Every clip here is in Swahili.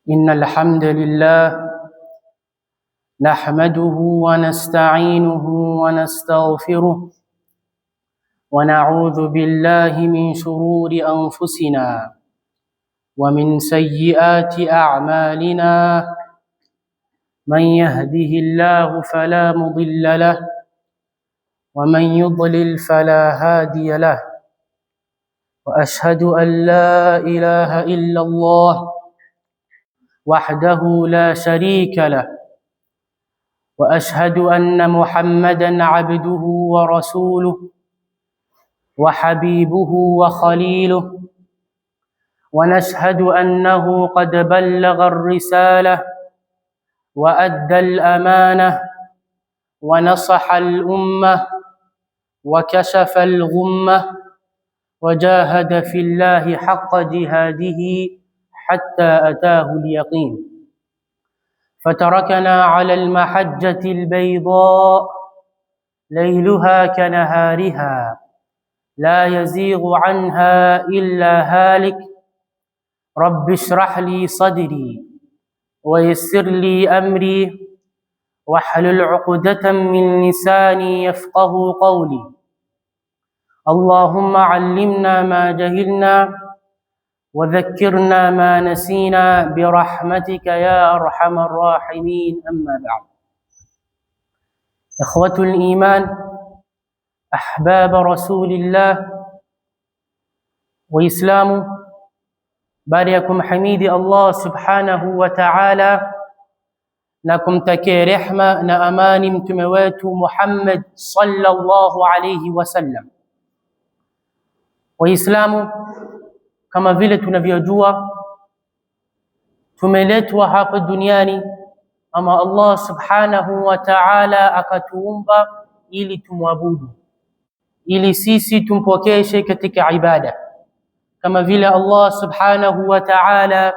إن الحمد لله نحمده ونستعينه ونستغفره ونعوذ بالله من شرور أنفسنا ومن سيئات أعمالنا. من يهده الله فلا مضل له ومن يضلل فلا هادي له. وأشهد أن لا إله إلا الله وحده لا شريك له، وأشهد أن محمدًا عبده ورسوله وحبيبه وخليله، ونشهد أنه قد بلغ الرسالة وأدى الأمانة ونصح الأمة وكشف الغمة وجاهد في الله حق جهاده حتى أتاه اليقين. فتركنا على المحجة البيضاء ليلها كنهارها لا يزيغ عنها إلا هالك. رب اشرح لي صدري ويسر لي أمري واحلل عقدة من لساني يفقه قولي. اللهم علمنا ما جهلنا وذكرنا ما نسينا برحمتك يا أرحم الراحمين. أما بعد، إخوة الإيمان، أحباب رسول الله وإسلام، باريكم حميدي الله سبحانه وتعالى نكم تكي رحمة نأمان متموات محمد صلى الله عليه وسلم. وإسلام kama vile tunavyojua tumeletwa hapa duniani ama Allah subhanahu wa ta'ala akatuumba ili tumwabudu, ili sisi tumpokeshe katika ibada, kama vile Allah subhanahu wa ta'ala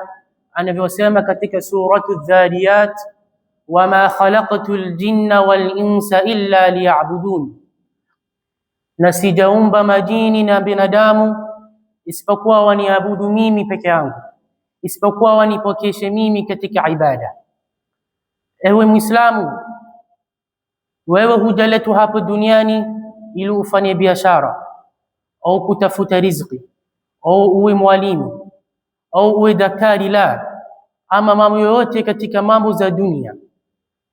anavyosema katika suratu Dhariyat, wama khalaqtul jinna wal insa illa liya'budun, na sijaumba majini na binadamu isipokuwa waniabudu mimi peke yangu, isipokuwa wanipokeshe mimi katika ibada. Ewe Muislamu, wewe hujaletwa hapa duniani ili ufanye biashara au kutafuta riziki au uwe mwalimu au uwe daktari, la, ama mambo yoyote katika mambo za dunia.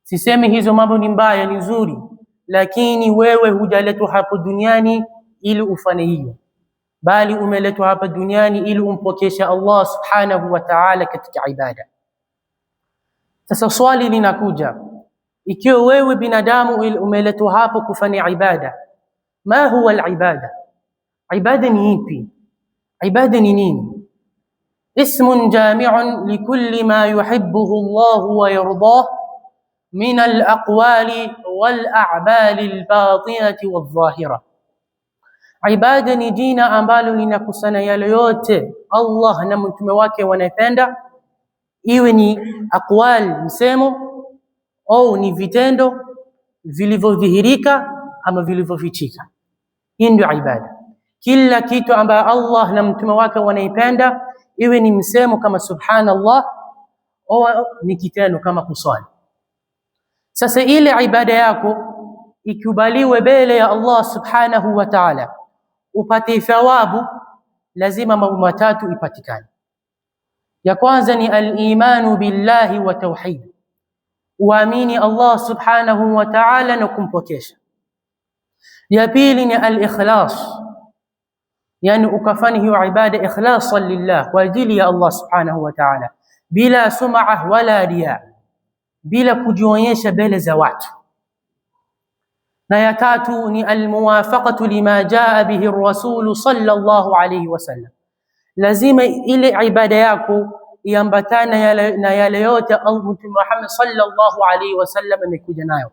Sisemi hizo mambo ni mbaya, ni nzuri, lakini wewe hujaletwa hapa duniani ili ufanye hiyo, bali umeletwa hapa duniani ili umpokeshe Allah subhanahu wa ta'ala katika ibada. Sasa swali linakuja, ikiwa wewe binadamu umeletwa hapa kufanya ibada, ma huwa al-ibada? Ibada ni ipi? Ibada ni nini? Ismun jami'un likulli ma yuhibbuhu Allah wa yardah min al-aqwali wal-a'mali al-batinati wal-zahira. Ibada ni jina ambalo linakusanya yale yote Allah na mtume wake wanapenda, iwe ni aqwal, msemo, au ni vitendo vilivyodhihirika ama vilivyofichika. Hii ndio ibada. Kila kitu ambayo Allah na mtume wake wanaipenda, iwe ni msemo kama subhanallah au ni kitendo kama kusali. Sasa ile ibada yako ikubaliwe mbele ya Allah subhanahu wa ta'ala, upate thawabu, lazima mambo matatu ipatikane. Ya kwanza ni al-imanu billahi wa tauhid, uamini Allah subhanahu wa ta'ala na kumpokesha. Ya pili ni al-ikhlas, yani ukafanya hiyo ibada ikhlasan lillah, kwa ajili ya Allah subhanahu wa ta'ala, bila sum'ah wala riya, bila kujionyesha mbele za watu. Na ya tatu ni almuwafaqatu lima jaa bihi ar-rasul sallallahu alayhi wasallam, lazima ile ibada yako iambatane na yale yote Mtume Muhammad sallallahu alayhi wasallam amekuja nayo.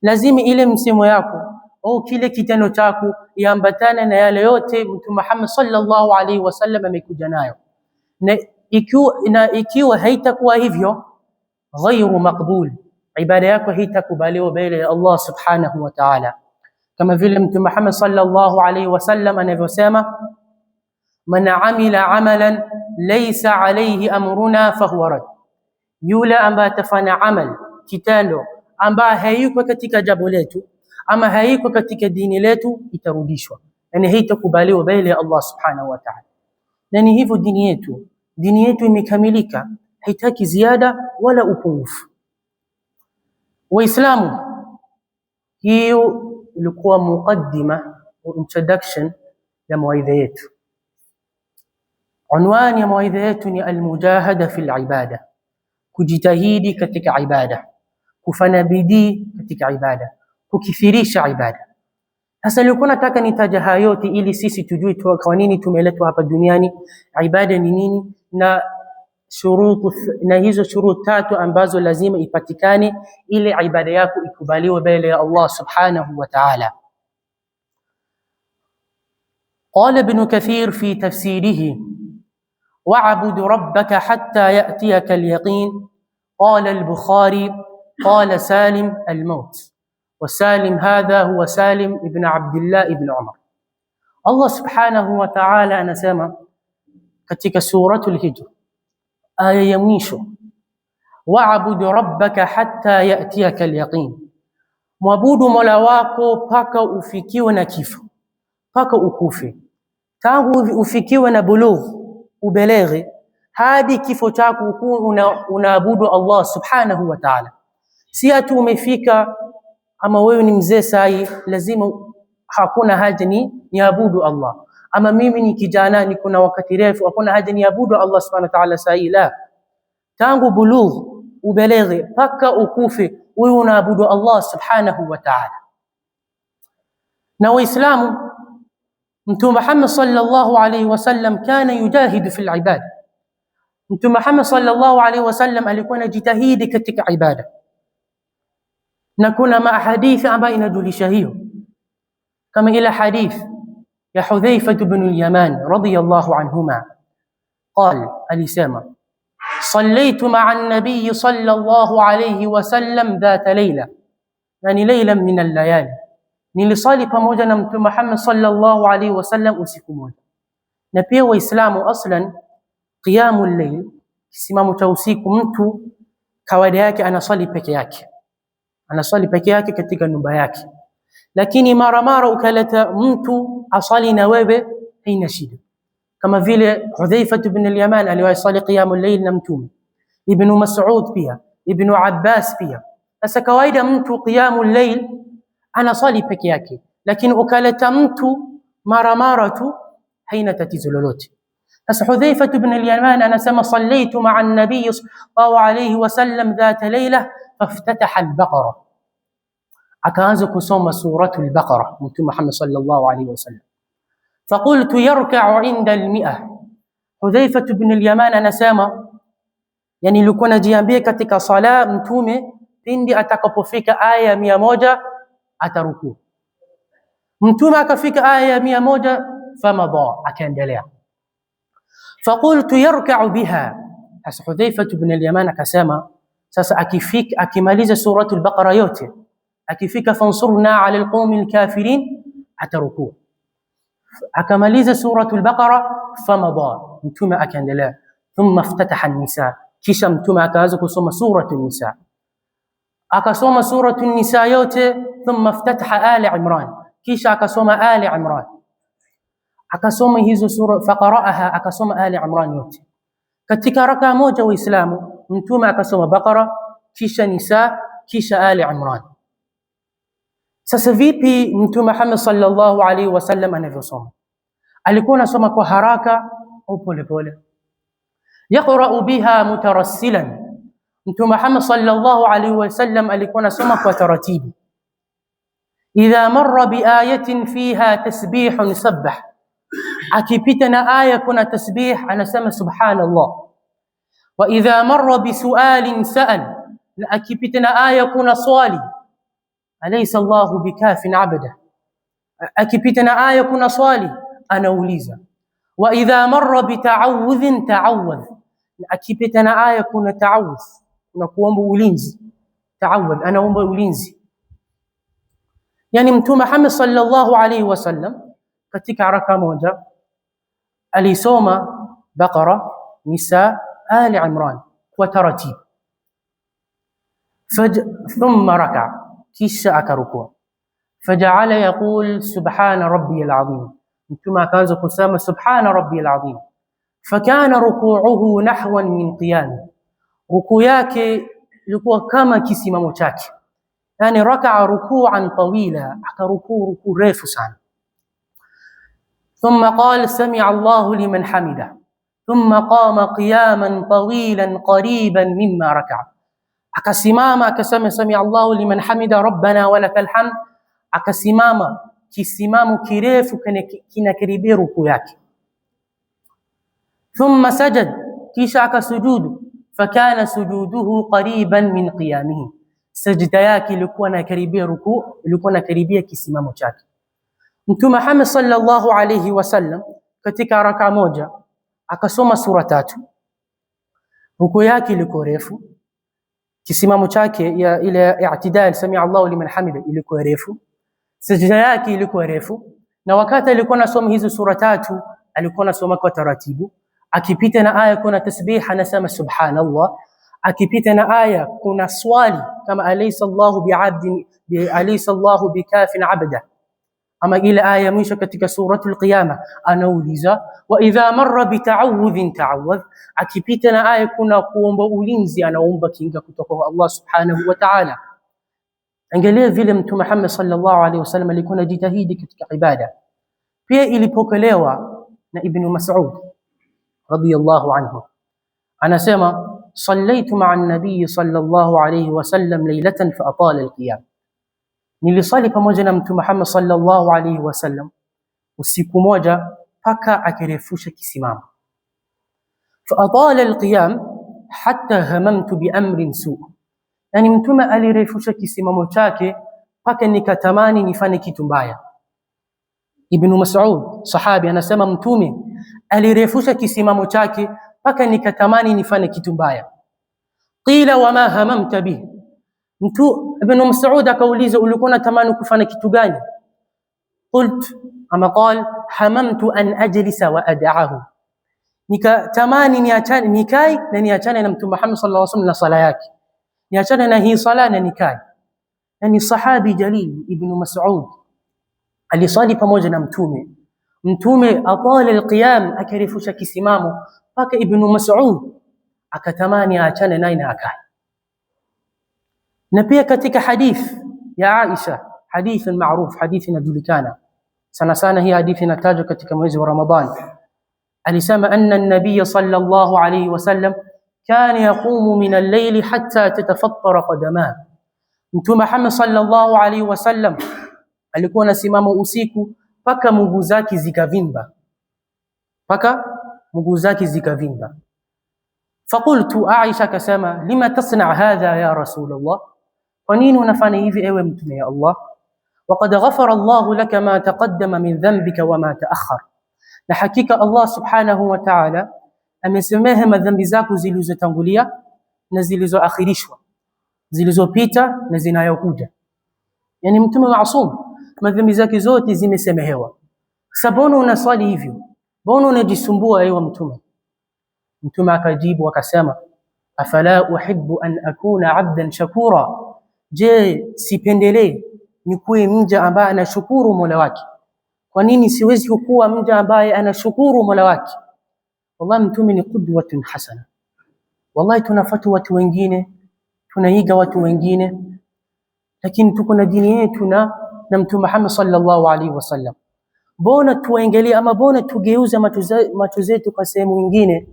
Lazima ile msemo yako au kile kitendo chako iambatane na yale yote Mtume Muhammad sallallahu alayhi wasallam amekuja nayo, na ikiwa haitakuwa hivyo, ghayru maqbul, ibada yako haitakubaliwa mbele ya Allah subhanahu wa ta'ala. Kama vile Mtume Muhammad sallallahu alayhi wasallam anavyosema, man amila amalan laysa alayhi amruna fahuwa rad, yule ambaye atafanya amal kitendo ambaye hayuko katika jambo letu ama hayuko katika dini letu itarudishwa, yani haitakubaliwa mbele ya Allah subhanahu wa ta'ala. Na ni hivyo dini yetu imekamilika, haitaki ziada wala upungufu. Waislamu, hiyo ilikuwa mukaddima au introduction ya mawaidha yetu. Unwani ya mawaidha yetu ni almujahada fil ibada, kujitahidi katika ibada, kufanya bidii katika ibada, kukithirisha ibada. Sasa nilikuwa nataka nitaja hayo yote ili sisi tujue kwa nini tumeletwa hapa duniani, ibada ni nini, na shurutu, na hizo shurutu tatu ambazo lazima ipatikane ili ibada yako ikubaliwe mbele ya Allah subhanahu wa ta'ala. قال ابن كثير في تفسيره: واعبد ربك حتى يأتيك اليقين. قال البخاري: قال سالم الموت. وسالم هذا هو سالم ابن عبد الله ابن عمر. Allah subhanahu wa ta'ala anasema katika suratul Hijr aya ya mwisho, wa'bud rabbaka hatta ya'tiyaka al-yaqin, mwabudu mola wako paka ufikiwe na kifo, paka ukufe. Tangu ufikiwe na bulugh, ubeleghe, hadi kifo chako unaabudu Allah subhanahu wa ta'ala. Si ati umefika ama wewe ni mzee sai lazima hakuna haja niabudu Allah, ama mimi ni kijana niko na wakati refu hakuna haja niabudu Allah subhanahu wa ta'ala sai. La, tangu bulugh, ubeleghe, paka ukufe, wewe unaabudu Allah subhanahu wa ta'ala. Na Waislamu, Mtume Muhammad sallallahu alayhi wasallam kana yujahidu fil ibada. Mtume Muhammad sallallahu alayhi wasallam alikuwa anajitahidi katika ibada, na kuna mahadithi ambayo inajulisha hiyo, kama ile hadith ya Hudhaifa ibn al-Yaman radiyallahu anhuma قال alisema صليت مع النبي صلى الله عليه وسلم ذات ليلة، يعني ليلة من الليالي، nilisali pamoja na Mtume Muhammad sallallahu alaihi wasallam usiku moja. Na pia Waislamu aslan qiyamul layl, kisimamo cha usiku, mtu kawaida yake anasali peke yake, anasali peke yake katika nyumba yake. Lakini mara ukaleta mtu asali na wewe, haina shida. Kama vile Hudhaifa ibn al-Yaman aliwasali qiyamul layl na Mtume, Ibn Mas'ud pia, Ibn Abbas pia. Sasa kawaida mtu qiyamul layl anasali peke yake, lakini ukaleta mtu mara tu, haina tatizo lolote. Sasa Hudhaifa ibn al-Yaman anasema sallaitu ma'a an-nabiy sallallahu alayhi wasallam dhata layla faftataha al-Baqara, akaanza kusoma suratul Baqara Mtume Muhammad sallallahu alayhi wasallam. فقلت يركع عند ال100. Hudhaifa ibn al-Yaman anasema, yani nilikuwa najiambia katika sala Mtume pindi atakapofika aya 100 ataruku. Mtume akafika aya 100 famada, akaendelea. فقلت يركع بها. Sasa Hudhaifa ibn al-Yaman akasema sasa akimaliza suratul Baqara yote, akifika fansurna ala alqawmi alkafirin, ataruku. Akamaliza suratul Baqara famada, Mtume akaendelea. Thumma iftataha an-nisa, kisha Mtume akaanza kusoma suratul Nisa, akasoma suratul Nisa yote. Thumma iftataha Ali Imran, kisha akasoma Ali Imran, akasoma hizo sura, faqara'aha, akasoma Ali Imran yote katika raka moja. Waislamu, Mtume akasoma Baqara, kisha Nisa, kisha Ali Imran. Sasa vipi Mtume Muhammad sallallahu alaihi wasallam anavyosoma? Alikuwa anasoma kwa haraka au pole pole? Yaqra'u biha mutarassilan. Mtume Muhammad sallallahu alaihi wasallam alikuwa anasoma kwa taratibu. Idha marra biayatin fiha tasbihun sabbah, akipita na aya kuna tasbih anasema subhanallah. Wa idha marra bisualin sa'al, akipita na aya kuna swali, alaysa Allahu bikafin abda, akipita na aya kuna swali anauliza. Wa idha marra bita'awudhin ta'awwadh, akipita na aya kuna ta'awudh, kuna kuomba ulinzi, ta'awwadh, anaomba ulinzi. Yani Mtume Muhammad sallallahu alayhi wasallam katika raka moja alisoma Baqara, Nisa, Ali Imran kwa taratibu. thumma raka, kisha akarukua. Faja'ala yaqul subhana rabbiyal azim, mtume akaanza kusema subhana rabbiyal azim. Fakana ruku'uhu nahwan min qiyam, rukuu yake ilikuwa kama kisimamo chake, yani raka'a ruku'an tawila, akarukuu refu sana. Thumma qala sami'a Allahu liman hamida, thumma qama qiyaman tawilan qariban mimma raka'a, akasimama akasema sami'a Allahu liman hamida rabbana walakal hamd, akasimama kisimamo kirefu kinakaribia rukuu yake. Thumma sajad, kisha akasujudu. Fakana sujuduhu qariban min qiyamihi, sajda yake ilikuwa inakaribia rukuu, ilikuwa inakaribia kisimamo chake. Mtume Muhammad sallallahu alayhi wasallam katika raka moja akasoma sura 3. Rukuu yake ilikuwa refu, kisimamo chake ya ile i'tidal sami'a Allahu liman hamida ilikuwa refu, sajda yake ilikuwa refu, na wakati alikuwa anasoma hizo sura 3 alikuwa anasoma kwa taratibu. Akipita na aya kuna tasbih anasema subhanallah, akipita na aya kuna swali kama alaysa Allahu bi'abdin alaysa Allahu bikafin 'abda, ama ile aya mwisho katika suratul qiyama anauliza wa idha marra bita'awudhin ta'awadh, akipita na aya kuna kuomba ulinzi anaomba kinga kutoka kwa Allah subhanahu wa ta'ala. Angalia vile Mtume Muhammad sallallahu alaihi wasallam alikuwa anajitahidi katika ibada. Pia ilipokelewa na Ibn Mas'ud radiyallahu anhu anasema sallaitu ma'a an-nabiy sallallahu alayhi wasallam laylatan fa atala al-qiyam, nilisali pamoja na Mtume Muhammad sallallahu alayhi wasallam usiku moja paka akirefusha kisimamo. Fa atala al-qiyam hatta hamamtu bi amrin su', yani Mtume alirefusha kisimamo chake paka nikatamani nifanye kitu mbaya. Ibn Mas'ud sahabi anasema Mtume alirefusha kisimamo chake paka nikatamani nifanye kitu mbaya. Qila wama hamamta bihi, Ibn Mas'ud akauliza ulikuwa unatamani kufanya kitu gani? Qult ama qal hamamtu an ajlisa wa ad'ahu, nikatamani niachane nikai na niachane na Mtume Muhammad sallallahu alaihi wasallam na sala yake, niachane na hii sala na nikai. Yani sahabi jalil Ibn Mas'ud alisali pamoja na Mtume atala alqiyam, akarefusha kisimamo paka Ibn Mas'ud akatamani aachane naye na akai. Na pia katika hadith ya Aisha, hadith maarufu, hadith inajulikana sana sana, hii hadith inatajwa katika mwezi wa Ramadhan, alisema anna an-nabiy sallallahu alayhi wasallam kana yaqumu min al-layl hatta tatafattara qadamahu, Mtume Muhammad sallallahu alayhi wasallam alikuwa anasimama usiku paka mguu zake zikavimba, Faqultu, Aisha kasema lima tasna hadha ya Rasulullah, kwa nini unafanya hivi ewe mtume ya Allah? Waqad ghafara Allah laka ma taqaddama min dhanbika wa ma ta'akhkhar, na hakika Allah subhanahu wa ta'ala amesamehe madhambi zako zilizotangulia na zilizoakhirishwa, zilizopita na zinayokuja. Yani mtume maasum, madhambi zake zote zimesamehewa. Sabona unaswali hivyo, mbona unajisumbua ewe mtume? Mtume akajibu akasema afala uhibbu an akuna abdan shakura, je sipendelee nikuwe mja ambaye anashukuru Mola wake? Kwa nini siwezi kuwa mja ambaye anashukuru Mola wake? Wallahi mtume ni qudwatun hasana. Wallahi tunafuata watu wengine, tunaiga watu wengine, lakini tuko na dini yetu na Mtume Muhammad sallallahu alaihi wasallam. Bona tuangalie ama bona tugeuze macho zetu kwa sehemu nyingine,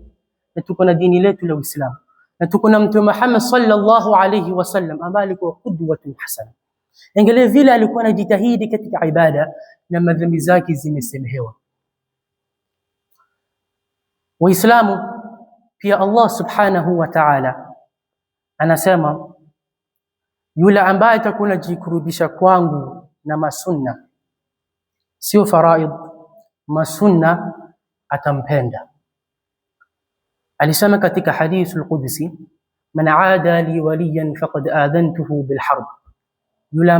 na tuko na dini letu la Uislamu, na tuko na Mtume Muhammad sallallahu alaihi wasallam ambaye alikuwa qudwatun hasana. Angalia vile alikuwa anajitahidi katika ibada na madhambi zake zimesamehewa. Waislamu pia Allah subhanahu wa ta'ala anasema yule ambaye atakuwa anajikurubisha kwangu na masunna, sio faraid, masunna, atampenda. Alisema katika hadithul qudsi, man aada li waliyan faqad adhantuhu bil harb, yule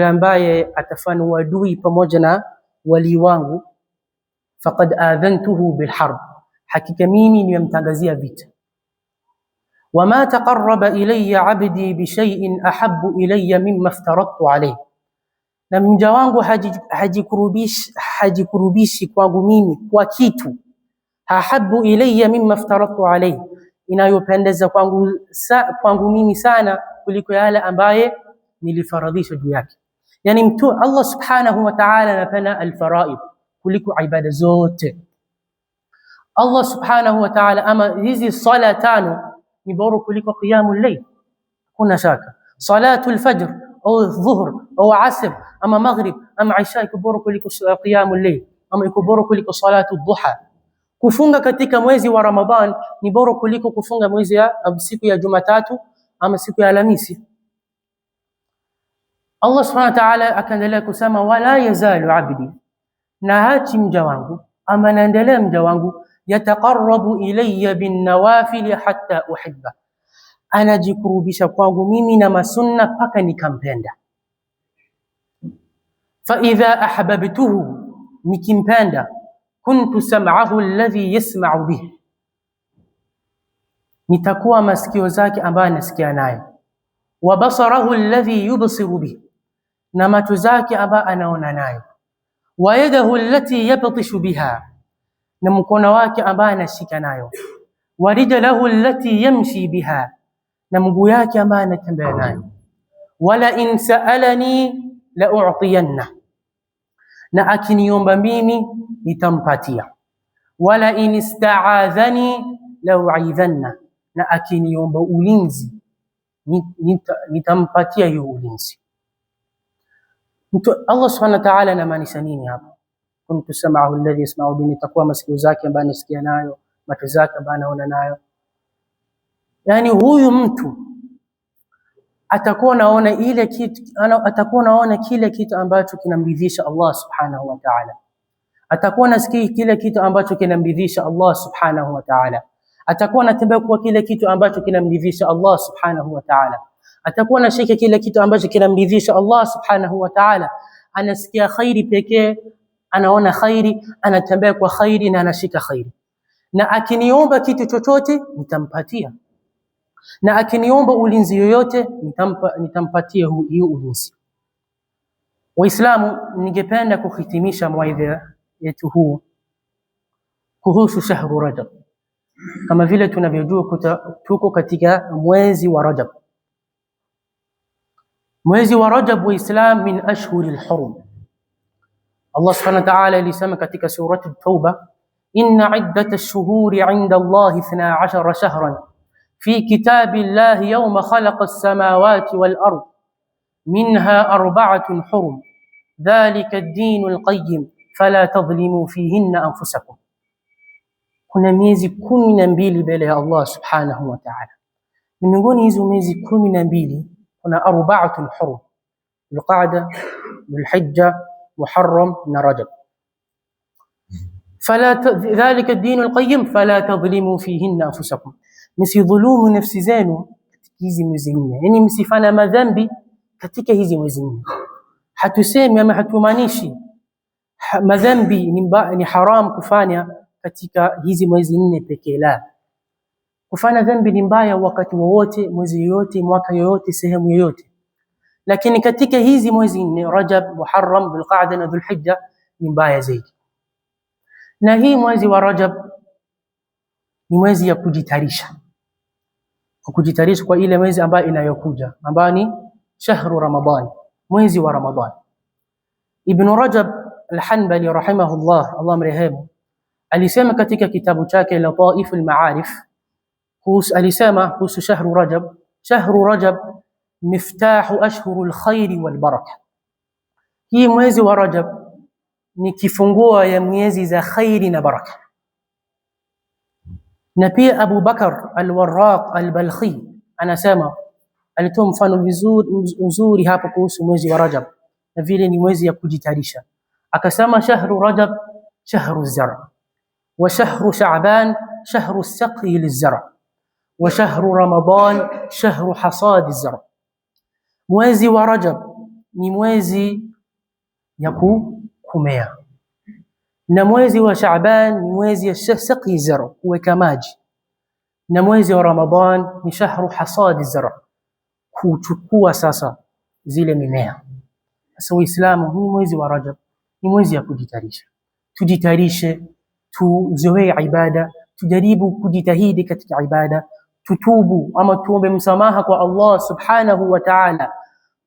ambaye atafanya uadui pamoja na wali wangu, faqad adhantuhu bil harb, hakika mimi nimemtangazia vita. wama taqarraba ilayya 'abdi bi shay'in ahabbu ilayya mimma aftaradtu alayhi, na mja wangu hajikurubishi kwangu mimi kwa kitu ahabbu ilayya mimma aftaradtu alayhi, inayopendeza kwangu mimi sana kuliko yale ambaye nilifaradhisha juu yake. Yani Allah subhanahu wa ta'ala anapenda al-faraid kuliko ibada zote. Allah subhanahu wa ta'ala, ama hizi sala tano ni bora kuliko qiyamul layl, kuna shaka. Salatul fajr au dhuhr au asr ama maghrib ama isha iko bora kuliko qiyamul layl, ama iko bora kuliko salatul duha. Kufunga katika mwezi wa Ramadhan ni bora kuliko kufunga mwezi ya siku ya Jumatatu ama siku ya Alhamisi. Allah subhanahu wa ta'ala akaendelea kusema wala yazalu abdi, na hachi mja wangu ama naendelea mja wangu yataqarrabu ilayya bin nawafil hatta uhibba, anajikurubisha kwangu mimi na masunna paka nikampenda. Fa idha ahbabtuhu, nikimpenda, kuntu sam'ahu alladhi yasma'u bihi, nitakuwa masikio zake ambayo anasikia nayo, wa basarahu alladhi yubsiru bihi, na macho zake ambayo anaona nayo, wa yadahu allati yabtishu biha, na mkono wake ambaye anashika nayo, wa rijlahu allati yamshi biha, na mguu yake ambaye anatembea nayo. Wala in sa'alani la u'tiyanna, na akiniomba mimi nitampatia. Wala in ista'adhani la u'idhanna, na akiniomba ulinzi nitampatia hiyo ulinzi. Allah subhanahu wa ta'ala anamaanisha nini hapa? Kuntu sam'ahu alladhi yasma'u bihi, nitakuwa masikio zake ambayo anasikia nayo, macho zake ambayo anaona nayo. Yani huyu mtu atakuwa naona ile kitu, atakuwa naona kile kitu ambacho kinamridhisha Allah subhanahu wa ta'ala, atakuwa nasikia kile kitu ambacho kinamridhisha Allah subhanahu wa ta'ala, atakuwa anatembea kwa kile kitu ambacho kinamridhisha Allah subhanahu wa ta'ala, atakuwa anashika kile kitu ambacho kinamridhisha Allah subhanahu wa ta'ala. Anasikia khairi pekee, anaona khairi, anatembea kwa khairi na anashika khairi. Na akiniomba kitu chochote nitampatia, na akiniomba ulinzi yoyote nitampatia hiyo ulinzi. Waislamu, ningependa kuhitimisha mawaidha yetu huu kuhusu shahru Rajab. Kama vile tunavyojua tuko katika mwezi wa Rajab. Mwezi wa Rajab wa Islam min ashhuril hurum. Allah subhanahu wa ta'ala alisema katika surati at-Tauba, inna iddatash shuhuri 'inda Allahi 12 shahran في كتاب الله يوم خلق السماوات والأرض منها 4 حرم ذلك الدين القيم فلا تظلموا فيهن أنفسكم. Kuna miezi 12 mbele ya Allah subhanahu wa ta'ala. Miongoni hizo miezi 12 kuna 4 hurum: Dhulqa'da, Dhulhijja, Muharram na Rajab. ذلك الدين القيم فلا تظلموا فيهن أنفسكم, msidhulumu nafsi zenu katika hizi mwezi nne. Yani msifanya madhambi katika hizi mwezi nne. Hatusemi ama hatumaanishi madhambi ni haram kufanya katika hizi mwezi nne pekee, la. Kufanya dhambi ni mbaya wakati wowote, mwezi yoyote, mwaka yoyote, sehemu yoyote. Lakini katika hizi mwezi nne, Rajab, Muharram, Dhulqa'da na Dhulhijja, ni mbaya zaidi. Na hii mwezi wa Rajab ni mwezi ya kujitayarisha. Kujitayarisha kwa ile mwezi ambayo inayokuja, ambayo ni shahru Ramadhan, mwezi wa Ramadhan. Ibn Rajab al-Hanbali rahimahullah, Allah mrehemu, alisema katika kitabu chake Lataif al-Ma'arif, alisema kuhusu shahru Rajab, shahru Rajab miftahu ashhurul khairi wal baraka. Hii mwezi wa Rajab ni kifunguo ya miezi za khairi na baraka. Na pia Abu Bakar al-Warraq al-Balkhi anasema, alitoa mfano mzuri hapa kuhusu mwezi wa Rajab na vile ni mwezi ya kujitayarisha. Akasema shahru Rajab shahru az-zar', wa shahru Sha'ban shahru as-saqyi liz-zar', wa shahru Ramadan shahru hasad az-zar'. Mwezi wa Rajab ni mwezi ya kumea, na mwezi wa Sha'ban ni mwezi ya saqyi az-zar', kuweka maji, na mwezi wa Ramadhan ni shahru hasadi zara, kuchukua sasa zile mimea. Sasa Uislamu, huu mwezi wa Rajab ni mwezi ya kujitayarisha. Tujitayarishe, tuzoee ibada, tujaribu kujitahidi katika ibada, tutubu ama tuombe msamaha kwa Allah subhanahu wa ta'ala,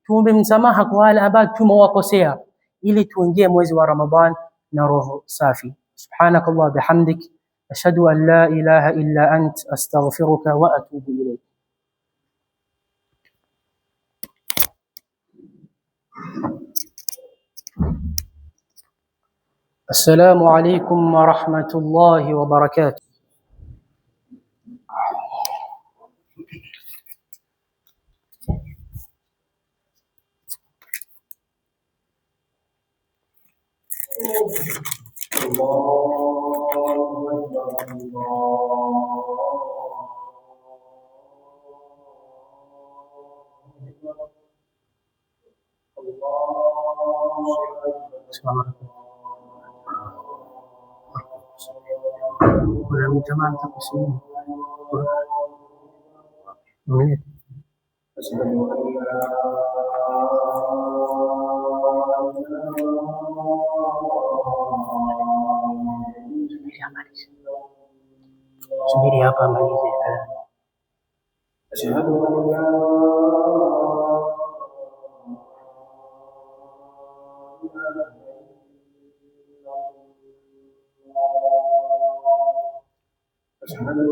tuombe msamaha kwa wale ambao tumewakosea, ili tuingie mwezi wa Ramadhan na roho safi. Subhanakallah bihamdik, ashhadu an la ilaha illa ant, astaghfiruka wa atubu ilayk. السلام عليكم ورحمة الله وبركاته. Kuna jamaa atakusema subiri hapa amalize. Ashhadu an la أشهد أن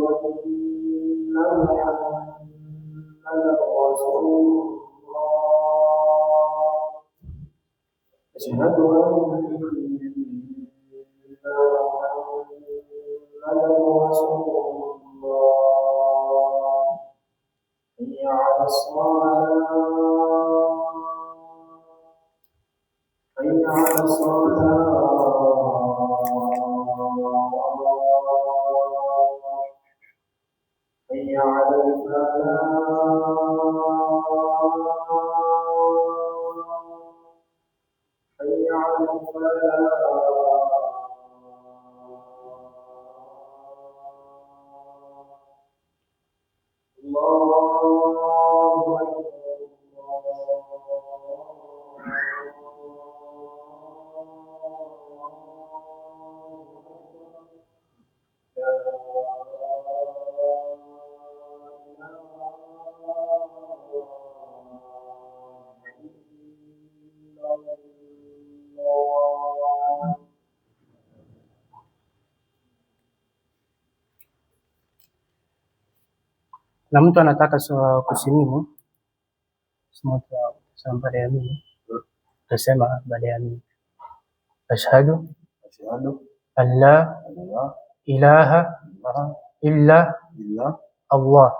محمدا رسول الله. أشهد أن محمدا رسول الله. حي على الصلاة، حي على الصلاة، حي على الفلاح، حي على الفلاح. الله أكبر، na mtu anataka kusilimu, baada ya mimi utasema baada ya mimi, ashhadu an la ilaha illa Allah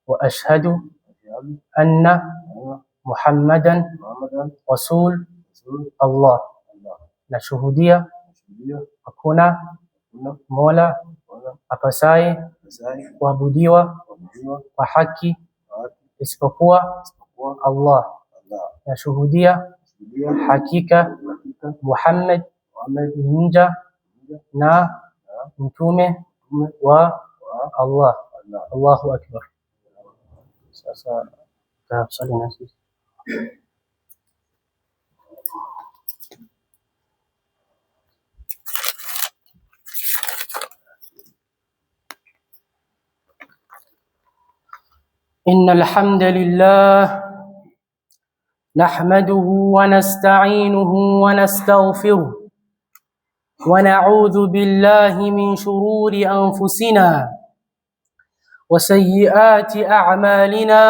wa ashhadu anna Muhammadan rasul Allah. Nashuhudia hakuna mola apasaye kuabudiwa kwa haki isipokuwa Allah. Nashuhudia hakika Muhammad ni mja na mtume wa Allah. Allahu akbar. Sasa tusali na sisi. إن الحمد لله نحمده ونستعينه ونستغفره ونعوذ بالله من شرور أنفسنا وسيئات أعمالنا.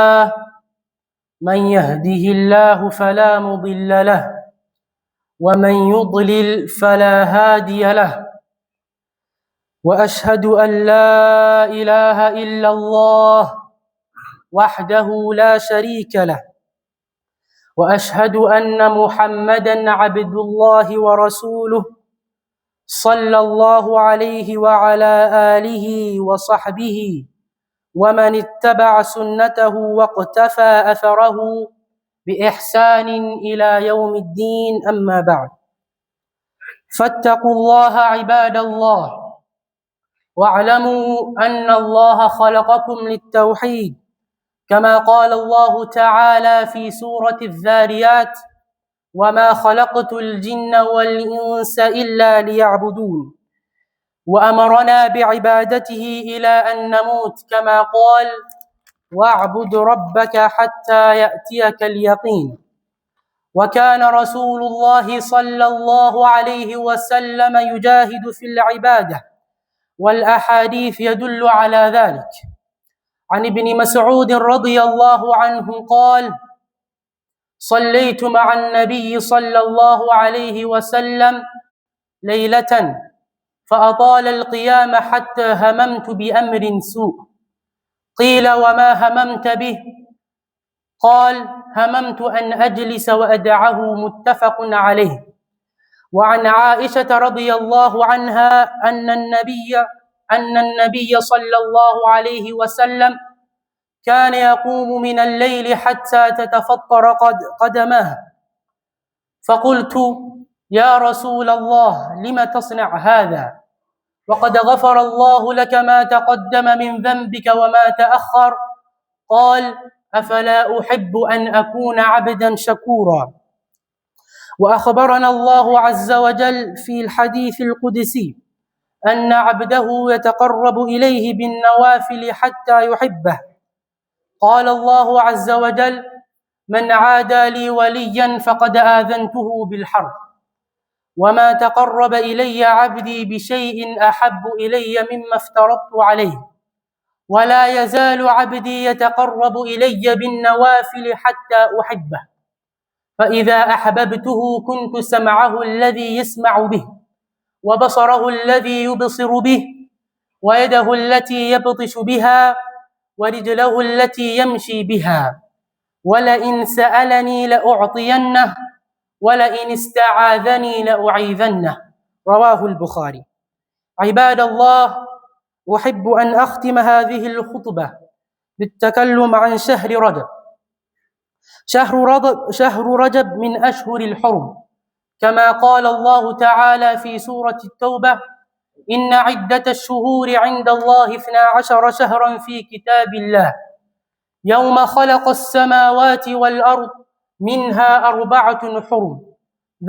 من يهده الله فلا مضل له ومن يضلل فلا هادي له. وأشهد أن لا إله إلا الله وحده لا شريك له وأشهد أن محمدا عبد الله ورسوله صلى الله عليه وعلى آله وصحبه ومن اتبع سنته واقتفى أثره بإحسان إلى يوم الدين. أما بعد، فاتقوا الله عباد الله، واعلموا أن الله خلقكم للتوحيد كما قال الله تعالى في سورة الذاريات وما خلقت الجن والإنس إلا ليعبدون، وأمرنا بعبادته إلى أن نموت كما قال واعبد ربك حتى يأتيك اليقين. وكان رسول الله صلى الله عليه وسلم يجاهد في العبادة، والأحاديث يدل على ذلك. عن ابن مسعود رضي الله عنه قال صليت مع النبي صلى الله عليه وسلم ليلة فأطال القيام حتى هممت بأمر سوء. قيل وما هممت به؟ قال هممت أن أجلس وأدعه، متفق عليه. وعن عائشة رضي الله عنها أن النبي صلى الله عليه وسلم كان يقوم من الليل حتى تتفطر قدماه، فقلت يا رسول الله لم تصنع هذا وقد غفر الله لك ما تقدم من ذنبك وما تأخر؟ قال أفلا أحب أن أكون عبدا شكورا. وأخبرنا الله عز وجل في الحديث القدسي أن عبده يتقرب إليه بالنوافل حتى يحبه. قال الله عز وجل من عادى لي وليا فقد آذنته بالحرب. وما تقرب إلي عبدي بشيء أحب إلي مما افترضت عليه، ولا يزال عبدي يتقرب إلي بالنوافل حتى أحبه، فإذا أحببته كنت سمعه الذي يسمع به، وبصره الذي يبصر به، ويده التي يبطش بها، ورجله التي يمشي بها، ولئن سألني لأعطينه، ولئن استعاذني لأعيذنه. رواه البخاري. عباد الله، أحب أن أختم هذه الخطبة بالتكلم عن شهر رجب. شهر رجب من أشهر الحرم، كما قال الله تعالى في سورة التوبة إن عدة الشهور عند الله 12 شهرا في كتاب الله يوم خلق السماوات والأرض منها 4 حرم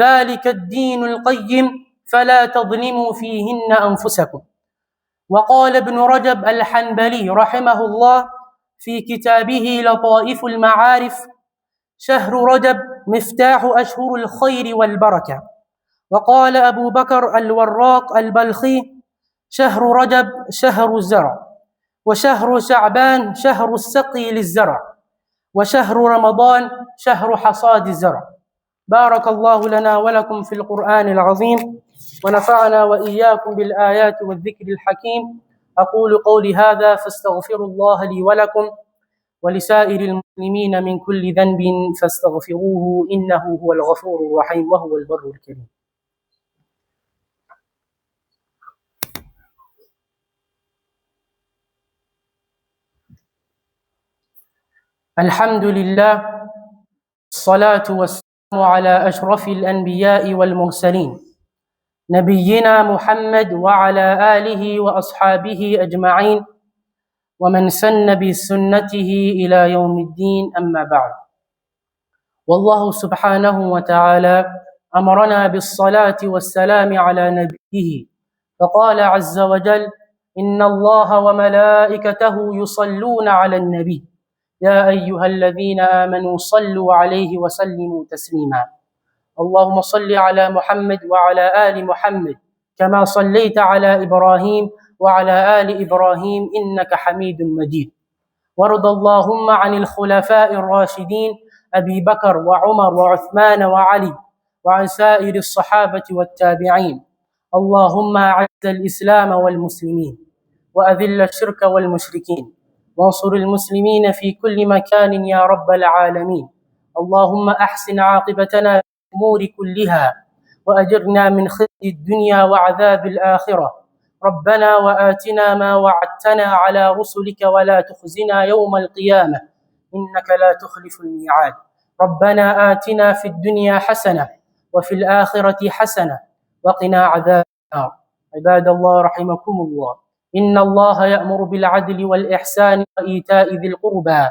ذلك الدين القيم فلا تظلموا فيهن أنفسكم. وقال ابن رجب الحنبلي رحمه الله في كتابه لطائف المعارف شهر رجب مفتاح أشهر الخير والبركة. وقال أبو بكر الوراق البلخي شهر رجب شهر الزرع، وشهر شعبان شهر السقي للزرع، وشهر رمضان شهر حصاد الزرع. بارك الله لنا ولكم في القرآن العظيم، ونفعنا وإياكم بالآيات والذكر الحكيم. أقول قولي هذا فاستغفروا الله لي ولكم ولسائر المسلمين من كل ذنب فاستغفروه إنه هو الغفور الرحيم وهو البر الكريم. الحمد لله، الصلاة والسلام على أشرف الأنبياء والمرسلين نبينا محمد وعلى آله وأصحابه أجمعين ومن سن بسنته إلى يوم الدين، أما بعد. والله سبحانه وتعالى أمرنا بالصلاة والسلام على نبيه، فقال عز وجل إن الله وملائكته يصلون على النبي يا أيها الذين آمنوا صلوا عليه وسلموا تسليما. اللهم صل على محمد وعلى آل محمد كما صليت على إبراهيم وعلى آل إبراهيم إنك حميد مجيد. وارض اللهم عن الخلفاء الراشدين أبي بكر وعمر وعثمان وعلي وعن سائر الصحابة والتابعين. اللهم أعز الإسلام والمسلمين وأذل الشرك والمشركين وانصر المسلمين في كل مكان يا رب العالمين. اللهم أحسن عاقبتنا في الأمور كلها وأجرنا من خزي الدنيا وعذاب الآخرة. ربنا وآتنا ما وعدتنا على رسلك ولا تخزنا يوم القيامة إنك لا تخلف الميعاد. ربنا آتنا في الدنيا حسنة وفي الآخرة حسنة وقنا عذاب النار. عباد الله رحمكم الله، إن الله يأمر بالعدل والإحسان وإيتاء ذي القربى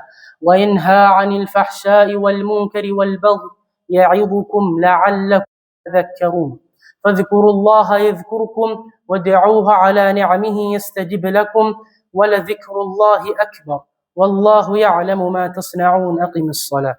وينهى عن الفحشاء والمنكر والبغي يعظكم لعلكم تذكرون فاذكروا الله يذكركم وادعوه على نعمه يستجب لكم ولذكر الله أكبر والله يعلم ما تصنعون. أقم الصلاة.